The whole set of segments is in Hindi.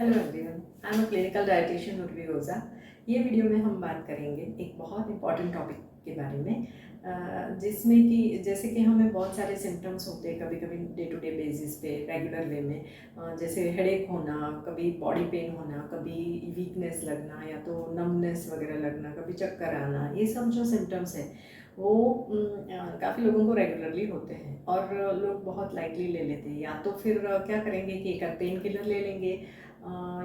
Hello everyone, I am a clinical dietitian Urvi Ojha. ये वीडियो में हम बात करेंगे एक बहुत इंपॉर्टेंट टॉपिक के बारे में, जिसमें कि जैसे कि हमें बहुत सारे सिम्टम्स होते हैं कभी कभी डे टू डे बेसिस पे रेगुलर वे में, जैसे हेडेक होना, कभी बॉडी पेन होना, कभी वीकनेस लगना या तो नमनेस वगैरह लगना, कभी चक्कर आना। ये सब जो सिम्टम्स है वो काफ़ी लोगों को रेगुलरली होते हैं और लोग बहुत लाइटली ले लेते हैं। या तो फिर क्या करेंगे कि एक पेन किलर ले लेंगे,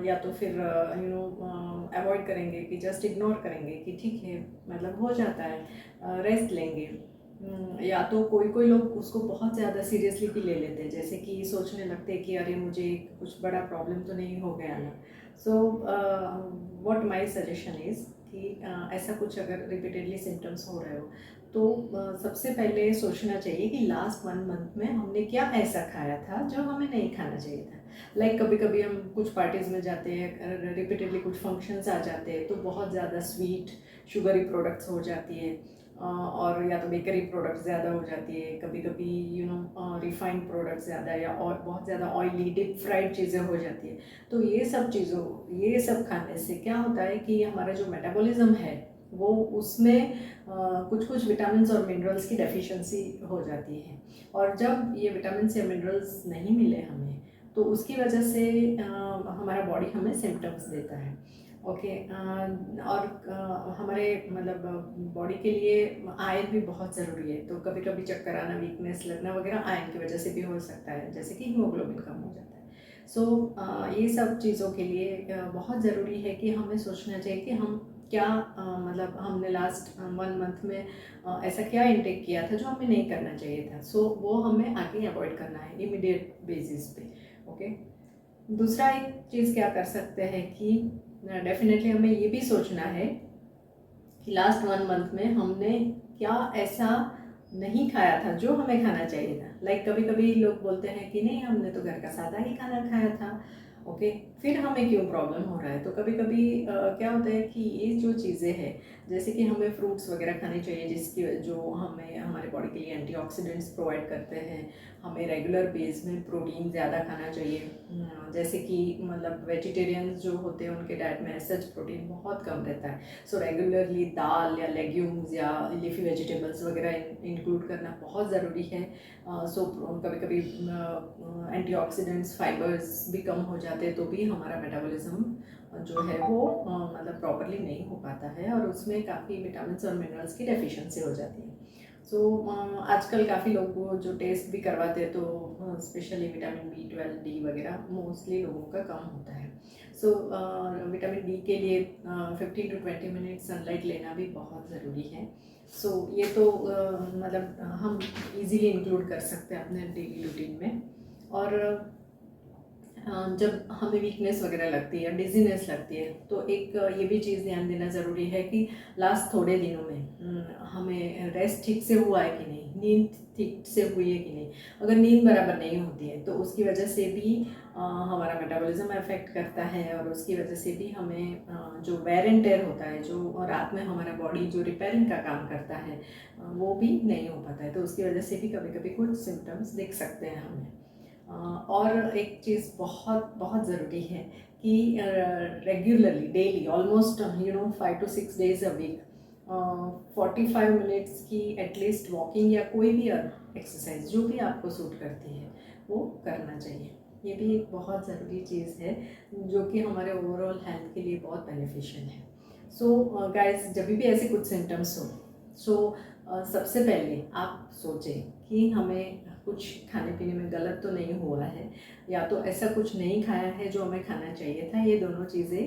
या तो फिर अवॉइड करेंगे कि जस्ट इग्नोर करेंगे कि ठीक है, मतलब हो जाता है, रेस्ट लेंगे। या तो कोई कोई लोग उसको बहुत ज़्यादा सीरियसली भी ले लेते हैं, जैसे कि सोचने लगते हैं कि अरे मुझे कुछ बड़ा प्रॉब्लम तो नहीं हो गया ना। So what my suggestion is कि ऐसा कुछ अगर रिपीटेडली सिम्टम्स हो रहे हो तो सबसे पहले सोचना चाहिए कि लास्ट 1 मंथ में हमने क्या ऐसा खाया था जो हमें नहीं खाना चाहिए था। कभी कभी हम कुछ पार्टीज़ में जाते हैं, रिपीटेडली कुछ फंक्शंस आ जाते हैं तो बहुत ज़्यादा स्वीट शुगरी प्रोडक्ट्स हो जाती है, और या तो बेकरी प्रोडक्ट्स ज़्यादा हो जाती है, कभी कभी रिफाइंड प्रोडक्ट्स ज़्यादा या और बहुत ज़्यादा ऑयली डीप फ्राइड चीज़ें हो जाती है। तो ये सब खाने से क्या होता है कि हमारा जो मेटाबॉलिज्म है वो उसमें कुछ कुछ विटामिन्स और मिनरल्स की डेफिशिएंसी हो जाती है। और जब ये विटामिन्स या मिनरल्स नहीं मिले हमें तो उसकी वजह से हमारा बॉडी हमें सिम्टम्स देता है। ओके, और हमारे मतलब बॉडी के लिए आयरन भी बहुत ज़रूरी है। तो कभी कभी चक्कर आना, वीकनेस लगना वगैरह आयरन की वजह से भी हो सकता है, जैसे कि हीमोग्लोबिन कम हो जाता है। सो ये सब चीज़ों के लिए बहुत ज़रूरी है कि हमें सोचना चाहिए कि हम क्या मतलब हमने लास्ट 1 मंथ में ऐसा क्या इंटेक किया था जो हमें नहीं करना चाहिए था। सो वो हमें आगे अवॉइड करना है इमीडिएट बेसिस पे। ओके, दूसरा एक चीज़ क्या कर सकते हैं कि डेफिनेटली हमें ये भी सोचना है कि लास्ट 1 मंथ में हमने क्या ऐसा नहीं खाया था जो हमें खाना चाहिए था। कभी कभी लोग बोलते हैं कि नहीं, हमने तो घर का सादा ही खाना खाया था। ओके, फिर हमें क्यों प्रॉब्लम हो रहा है। तो कभी कभी क्या होता है कि ये जो चीज़ें हैं, जैसे कि हमें फ्रूट्स वगैरह खाने चाहिए जिसकी जो हमें हमारे बॉडी के लिए एंटीऑक्सीडेंट्स प्रोवाइड करते हैं। हमें रेगुलर बेस में प्रोटीन ज़्यादा खाना चाहिए, जैसे कि मतलब वेजिटेरियंस जो होते हैं उनके डाइट में सच प्रोटीन बहुत कम रहता है। सो रेगुलरली दाल या लेग्यूम्स या लीफी वेजिटेबल्स वगैरह इंक्लूड करना बहुत ज़रूरी है। सो कभी कभी एंटीऑक्सीडेंट्स फाइबर्स भी कम हो जाते हैं तो भी हमारा मेटाबॉलिज्म जो है वो मतलब प्रॉपरली नहीं हो पाता है और उसमें काफ़ी विटामिन्स और मिनरल्स की डेफिशिएंसी हो जाती है। सो आजकल काफ़ी लोग वो जो टेस्ट भी करवाते हैं तो स्पेशली विटामिन B12 D वगैरह मोस्टली लोगों का कम होता है। सो विटामिन डी के लिए 15 to 20 मिनट सनलाइट लेना भी बहुत ज़रूरी है। सो ये तो मतलब हम इजीली इंक्लूड कर सकते हैं अपने डेली रूटीन में। और जब हमें वीकनेस वगैरह लगती है, डिजीनेस लगती है, तो एक ये भी चीज़ ध्यान देना ज़रूरी है कि लास्ट थोड़े दिनों में हमें रेस्ट ठीक से हुआ है कि नहीं, नींद ठीक से हुई है कि नहीं। अगर नींद बराबर नहीं होती है तो उसकी वजह से भी हमारा मेटाबॉलिज्म अफेक्ट करता है और उसकी वजह से भी हमें जो वेयर एंड टेयर होता है, जो रात में हमारा बॉडी जो रिपेयरिंग का काम करता है वो भी नहीं हो पाता है। तो उसकी वजह से भी कभी कभी कुछ सिम्टम्स दिख सकते हैं हमें। और एक चीज़ बहुत बहुत ज़रूरी है कि regularly daily almost 5 to 6 days a week 45 minutes की एटलीस्ट वॉकिंग या कोई भी एक्सरसाइज जो भी आपको सूट करती है वो करना चाहिए। ये भी एक बहुत ज़रूरी चीज़ है जो कि हमारे ओवरऑल हेल्थ के लिए बहुत बेनिफिशियल है। सो गाइस, जब भी ऐसे कुछ सिम्टम्स हो, सो सबसे पहले आप सोचें कि हमें कुछ खाने पीने में गलत तो नहीं हुआ है या तो ऐसा कुछ नहीं खाया है जो हमें खाना चाहिए था। ये दोनों चीज़ें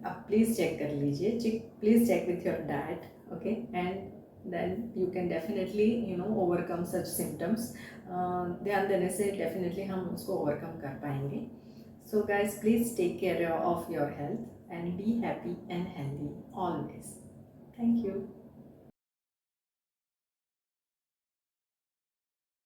आप प्लीज़ चेक कर लीजिए, please check with your diet. Okay, and then you can definitely overcome such symptoms. ध्यान देने से डेफिनेटली हम उसको ओवरकम कर पाएंगे। So guys, please take care of your health and be happy and healthy always. Thank you.